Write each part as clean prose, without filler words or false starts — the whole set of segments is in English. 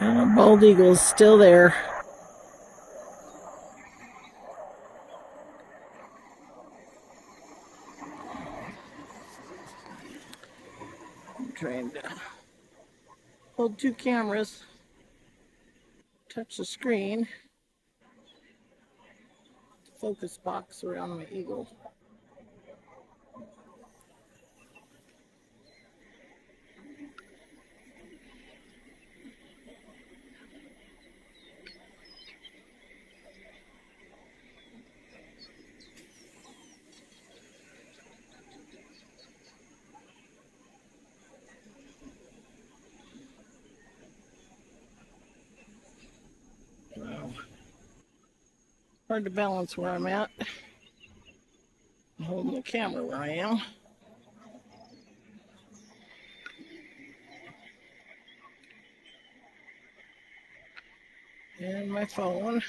Bald eagle's still there. I'm trying to hold two cameras, touch the screen, focus box around my eagle. Wow. Hard to balance where I'm at. I'm holding the camera where I am. And my phone.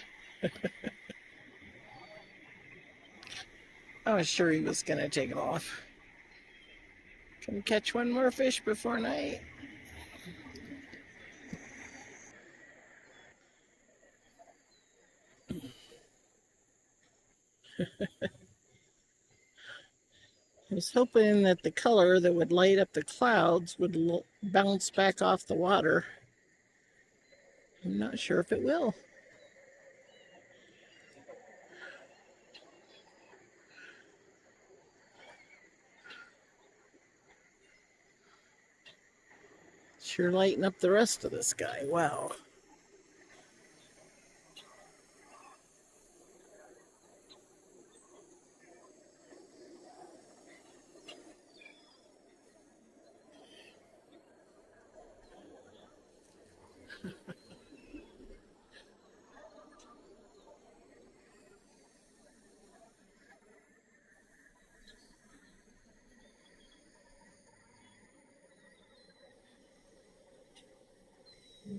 I was sure he was going to take off. Can catch one more fish before night. I was hoping that the color that would light up the clouds would bounce back off the water. I'm not sure if it will. Sure lighten up the rest of the sky. Wow.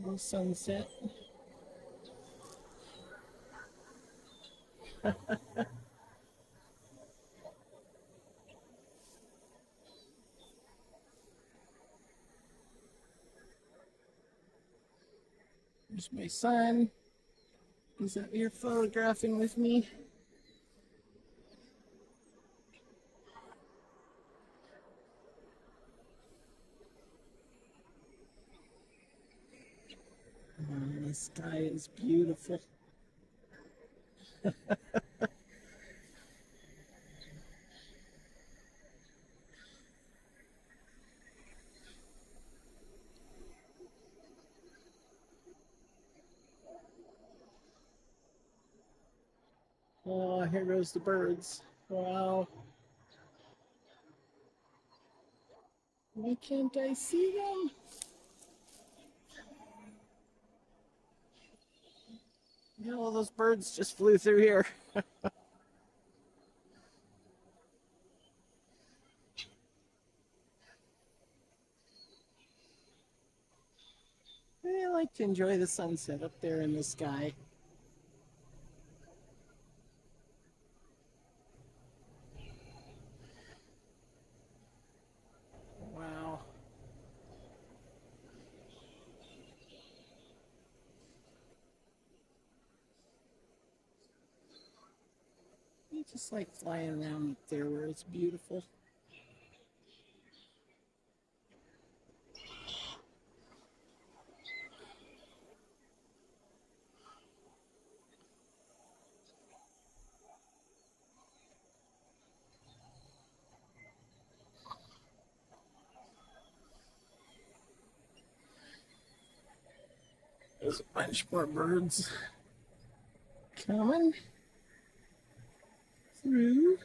The sunset. There's my son. He's up here photographing with me. Oh, the sky is beautiful. Oh, here goes the birds. Wow. Why can't I see them? Yeah, all those birds just flew through here. I like to enjoy the sunset up there in the sky. Wow. I just like flying around up there where it's beautiful. There's a bunch more birds coming through.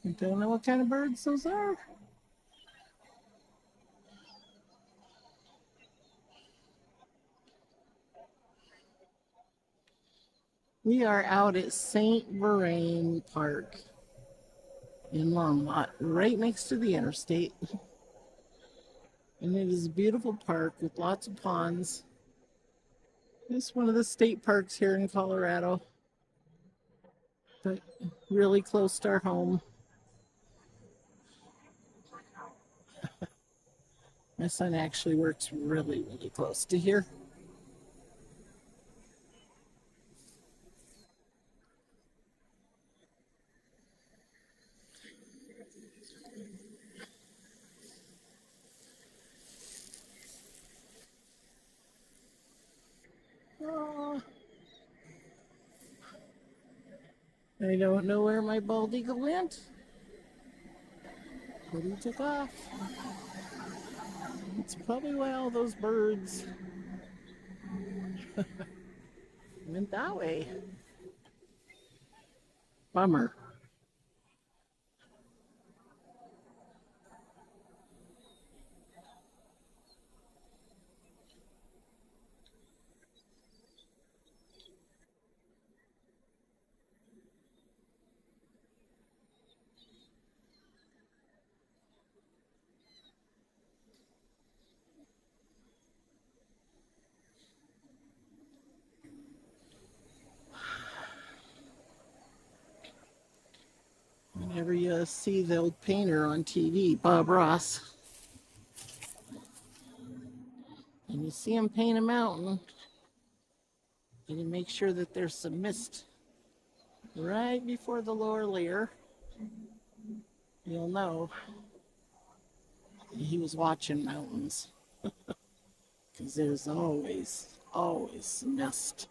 I don't know what kind of birds those are. We are out at St Vrain Park in Longmont, right next to the interstate. And it is a beautiful park with lots of ponds. It's one of the state parks here in Colorado, but really close to our home. My son actually works really, really close to here. Oh, I don't know where my bald eagle went, but he took off. It's probably why all those birds went that way. Bummer. Whenever you see the old painter on TV, Bob Ross, and you see him paint a mountain, and you make sure that there's some mist right before the lower layer, you'll know he was watching mountains, because there's always mist.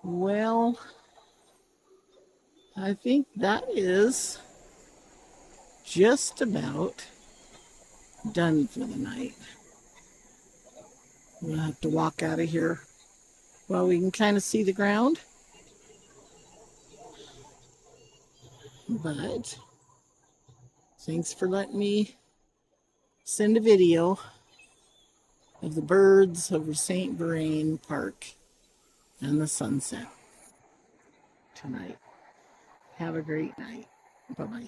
Well, I think that is just about done for the night. We'll have to walk out of here while we can kind of see the ground. But thanks for letting me send a video of the birds over St Vrain Park and the sunset tonight. Have a great night. Bye-bye.